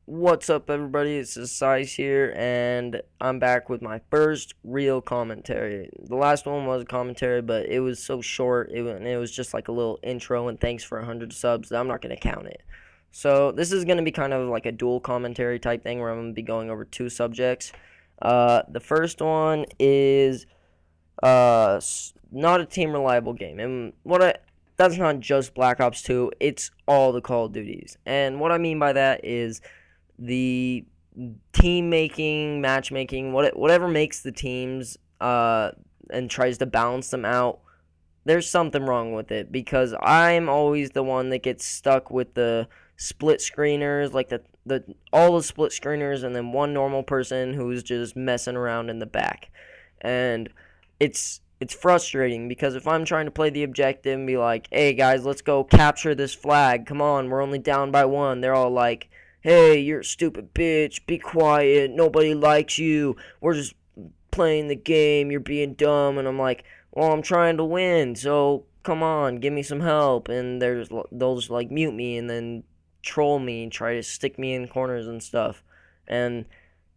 What's up, everybody? It's Size here, and I'm back with my first real commentary. The last one was a commentary, but it was so short, it was just like a little intro and thanks for 100 subs that I'm not going to count it. So, this is going to be kind of like a dual commentary type thing where I'm going to be going over two subjects. The first one is not a team reliable game. And that's not just Black Ops 2, it's all the Call of Duties. And what I mean by that is the team making, matchmaking, whatever makes the teams and tries to balance them out, there's something wrong with it, because I'm always the one that gets stuck with the split screeners, like all the split screeners, and then one normal person who's just messing around in the back. And it's frustrating, because if I'm trying to play the objective and be like, hey guys, let's go capture this flag, come on, we're only down by one, they're all like, hey, you're a stupid bitch, be quiet, nobody likes you, we're just playing the game, you're being dumb. And I'm like, well, I'm trying to win, so come on, give me some help. And they'll just like mute me and then troll me and try to stick me in corners and stuff. And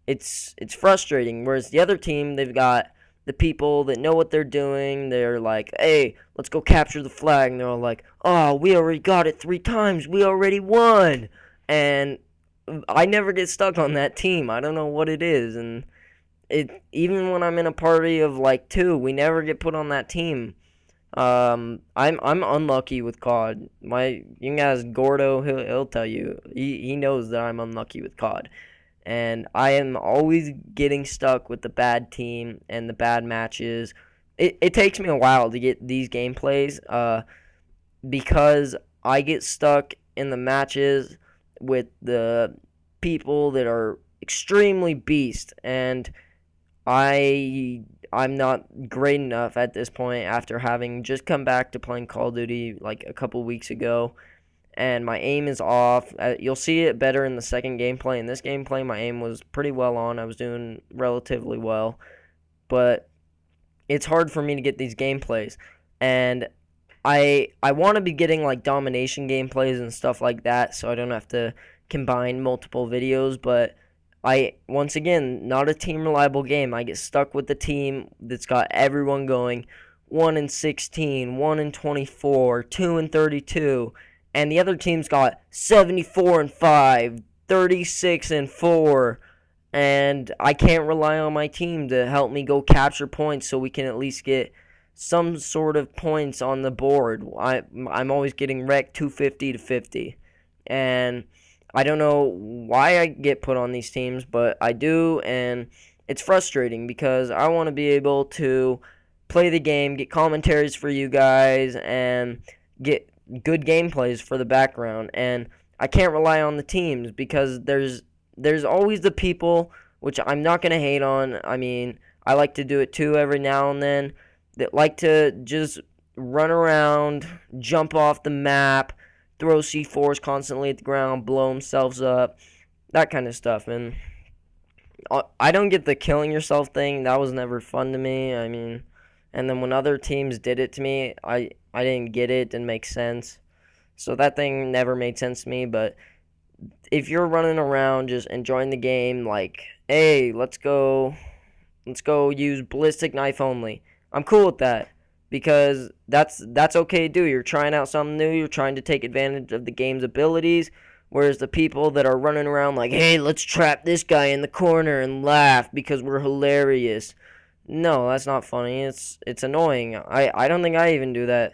it's frustrating. Whereas the other team, they've got the people that know what they're doing. They're like, hey, let's go capture the flag. And they're all like, oh, we already got it 3 times, we already won. And I never get stuck on that team. I don't know what it is. And even when I'm in a party of like 2, we never get put on that team. I'm unlucky with COD. You can ask Gordo, he'll tell you. He knows that I'm unlucky with COD. And I am always getting stuck with the bad team and the bad matches. It takes me a while to get these gameplays, because I get stuck in the matches with the people that are extremely beast, and I'm not great enough at this point after having just come back to playing Call of Duty like a couple weeks ago, and my aim is off. You'll see it better in the second gameplay. In this gameplay, my aim was pretty well on. I was doing relatively well, but it's hard for me to get these gameplays, and I want to be getting like domination gameplays and stuff like that, so I don't have to combine multiple videos. But once again, not a team reliable game. I get stuck with the team that's got everyone going 1-16, 1-24, 2-32, and the other team's got 74-5, 36-4, and I can't rely on my team to help me go capture points so we can at least get some sort of points on the board. I'm always getting wrecked 250-50, and I don't know why I get put on these teams, but I do, and it's frustrating because I want to be able to play the game, get commentaries for you guys, and get good gameplays for the background. And I can't rely on the teams because there's always the people, which I'm not going to hate on. I mean, I like to do it too every now and then, that like to just run around, jump off the map, throw C4s constantly at the ground, blow themselves up, that kind of stuff. And I don't get the killing yourself thing. That was never fun to me. I mean, and then when other teams did it to me, I didn't get it. Didn't make sense. So that thing never made sense to me. But if you're running around just enjoying the game, like, hey, let's go use ballistic knife only, I'm cool with that, because that's okay to do. You're trying out something new. You're trying to take advantage of the game's abilities. Whereas the people that are running around like, hey, let's trap this guy in the corner and laugh because we're hilarious. No, that's not funny. It's annoying. I don't think I even do that.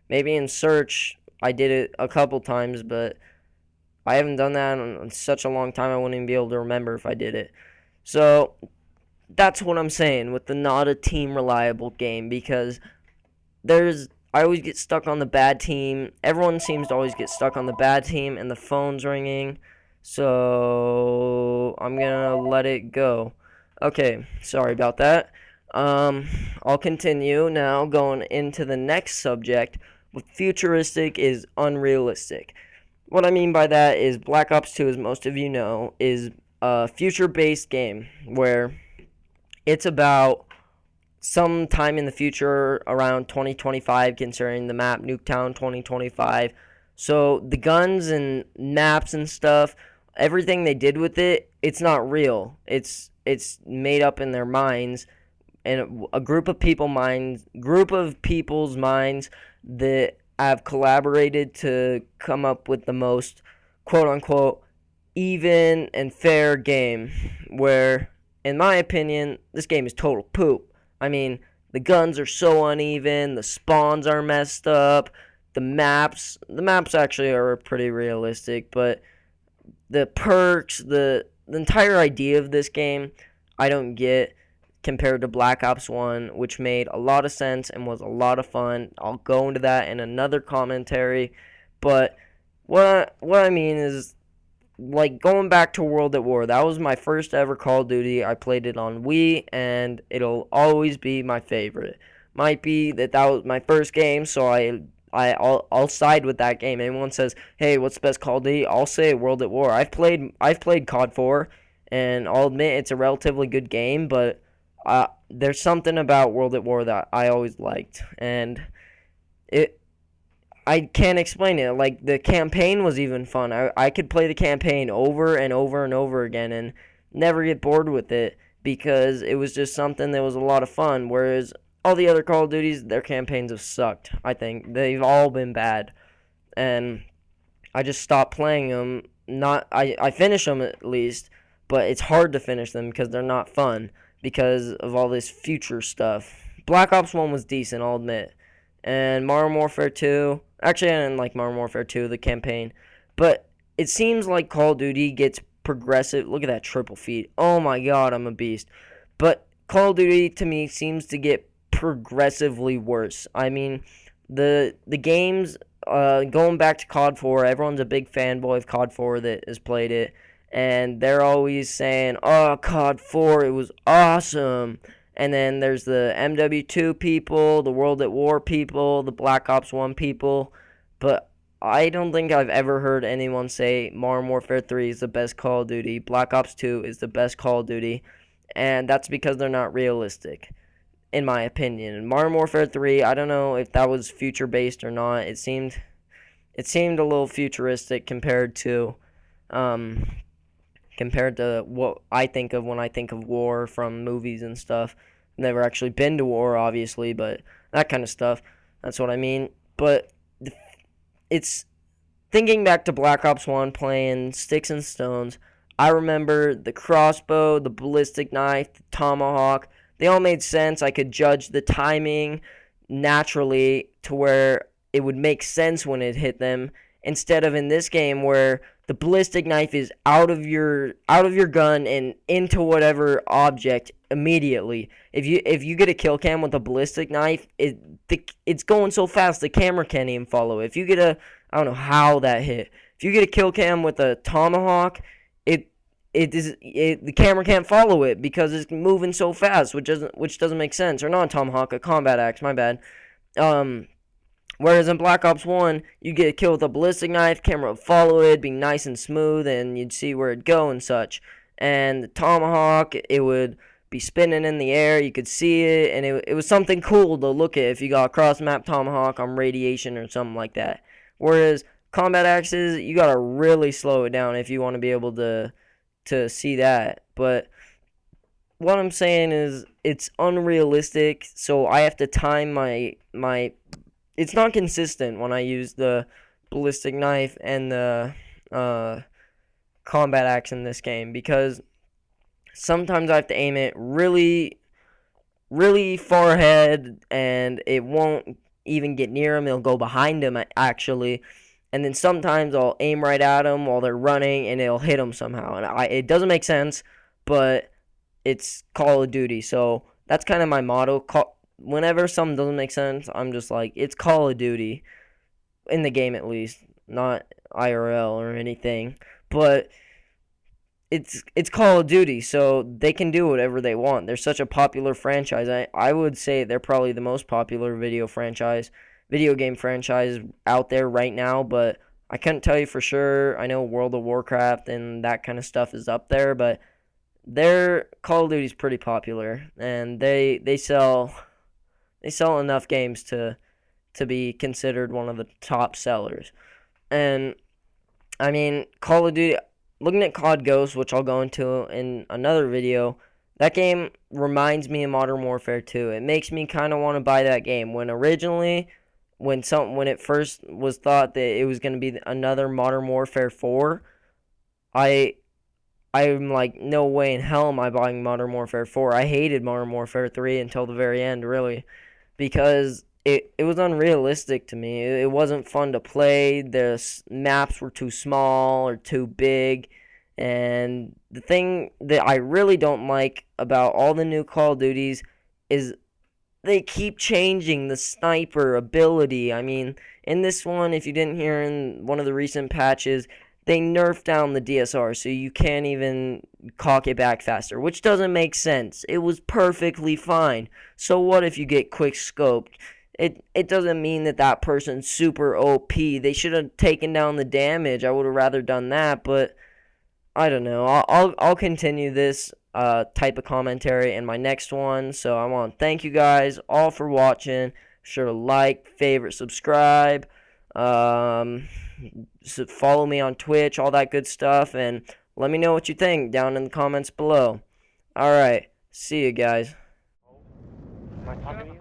Maybe in Search I did it a couple times, but I haven't done that in such a long time I wouldn't even be able to remember if I did it. So that's what I'm saying with the not a team reliable game, because I always get stuck on the bad team. Everyone seems to always get stuck on the bad team, and the phone's ringing, so I'm gonna let it go. Okay, sorry about that. I'll continue now, going into the next subject. With Futuristic is Unrealistic. What I mean by that is Black Ops 2, as most of you know, is a future-based game where it's about some time in the future, around 2025, concerning the map Nuketown 2025. So the guns and maps and stuff, everything they did with it, it's not real. It's made up in their minds, and a group of people's minds that have collaborated to come up with the most quote unquote even and fair game, where in my opinion this game is total poop. I mean, the guns are so uneven, the spawns are messed up, the maps actually are pretty realistic, but the perks, the entire idea of this game, I don't get compared to Black Ops 1, which made a lot of sense and was a lot of fun. I'll go into that in another commentary, but what I mean is, like, going back to World at War, that was my first ever Call of Duty. I played it on Wii, and it'll always be my favorite. Might be that was my first game, so I'll side with that game. Anyone says, "Hey, what's the best Call of Duty?" I'll say World at War. I've played COD 4, and I'll admit it's a relatively good game, but there's something about World at War that I always liked, and it I can't explain it. Like, the campaign was even fun. I could play the campaign over and over and over again and never get bored with it, because it was just something that was a lot of fun. Whereas all the other Call of Duties, their campaigns have sucked. I think they've all been bad, and I just stopped playing them. I finish them at least, but it's hard to finish them because they're not fun because of all this future stuff. Black Ops 1 was decent, I'll admit. And Modern Warfare 2, actually I didn't like Modern Warfare 2, the campaign, but it seems like Call of Duty gets progressive. Look at that triple feed. Oh my god, I'm a beast. But Call of Duty to me seems to get progressively worse. I mean, the games, going back to COD 4, everyone's a big fanboy of COD 4 that has played it, and they're always saying, "Oh, COD 4, it was awesome." And then there's the MW2 people, the World at War people, the Black Ops 1 people. But I don't think I've ever heard anyone say Modern Warfare 3 is the best Call of Duty, Black Ops 2 is the best Call of Duty, and that's because they're not realistic, in my opinion. And Modern Warfare 3, I don't know if that was future-based or not. It seemed a little futuristic compared to what I think of when I think of war from movies and stuff. Never actually been to war, obviously, but that kind of stuff. That's what I mean. But it's thinking back to Black Ops 1 playing Sticks and Stones. I remember the crossbow, the ballistic knife, the tomahawk. They all made sense. I could judge the timing naturally to where it would make sense when it hit them, instead of in this game where the ballistic knife is out of your gun and into whatever object immediately. If you get a kill cam with a ballistic knife, it's going so fast the camera can't even follow it. If you get I don't know how that hit. If you get a kill cam with a tomahawk, the camera can't follow it because it's moving so fast, which doesn't make sense. Or not a tomahawk, a combat axe. My bad. Whereas in Black Ops 1, you get a kill with a ballistic knife, camera would follow it, be nice and smooth, and you'd see where it'd go and such. And the tomahawk, it would be spinning in the air, you could see it, and it was something cool to look at if you got a cross-map tomahawk on radiation or something like that. Whereas combat axes, you gotta really slow it down if you want to be able to see that. But what I'm saying is, it's unrealistic, so I have to time my it's not consistent when I use the ballistic knife and the combat axe in this game, because sometimes I have to aim it really, really far ahead, and it won't even get near him. It'll go behind him, actually. And then sometimes I'll aim right at them while they're running, and it'll hit them somehow. And it doesn't make sense, but it's Call of Duty, so that's kind of my motto. Whenever something doesn't make sense, I'm just like, it's Call of Duty, in the game at least, not IRL or anything, but it's Call of Duty, so they can do whatever they want. They're such a popular franchise. I would say they're probably the most popular video game franchise out there right now, but I couldn't tell you for sure. I know World of Warcraft and that kind of stuff is up there, but their Call of Duty's pretty popular, and they sell enough games to be considered one of the top sellers. And I mean, Call of Duty, looking at COD Ghost, which I'll go into in another video, that game reminds me of Modern Warfare 2. It makes me kind of want to buy that game. When originally, when it first was thought that it was going to be another Modern Warfare 4, I I'm like, no way in hell am I buying Modern Warfare 4. I hated Modern Warfare 3 until the very end, really, because it was unrealistic to me. It wasn't fun to play. The maps were too small or too big. And the thing that I really don't like about all the new Call of Duties is they keep changing the sniper ability. I mean, in this one, if you didn't hear in one of the recent patches, they nerfed down the DSR so you can't even cock it back faster, which doesn't make sense. It was perfectly fine. So what if you get quick scoped? It doesn't mean that that person's super OP. They should have taken down the damage. I would have rather done that, but I don't know. I'll continue this type of commentary in my next one. So I want to thank you guys all for watching. Be sure to like, favorite, subscribe. So follow me on Twitch, all that good stuff, and let me know what you think down in the comments below. Alright, see you guys. Am I talking to you?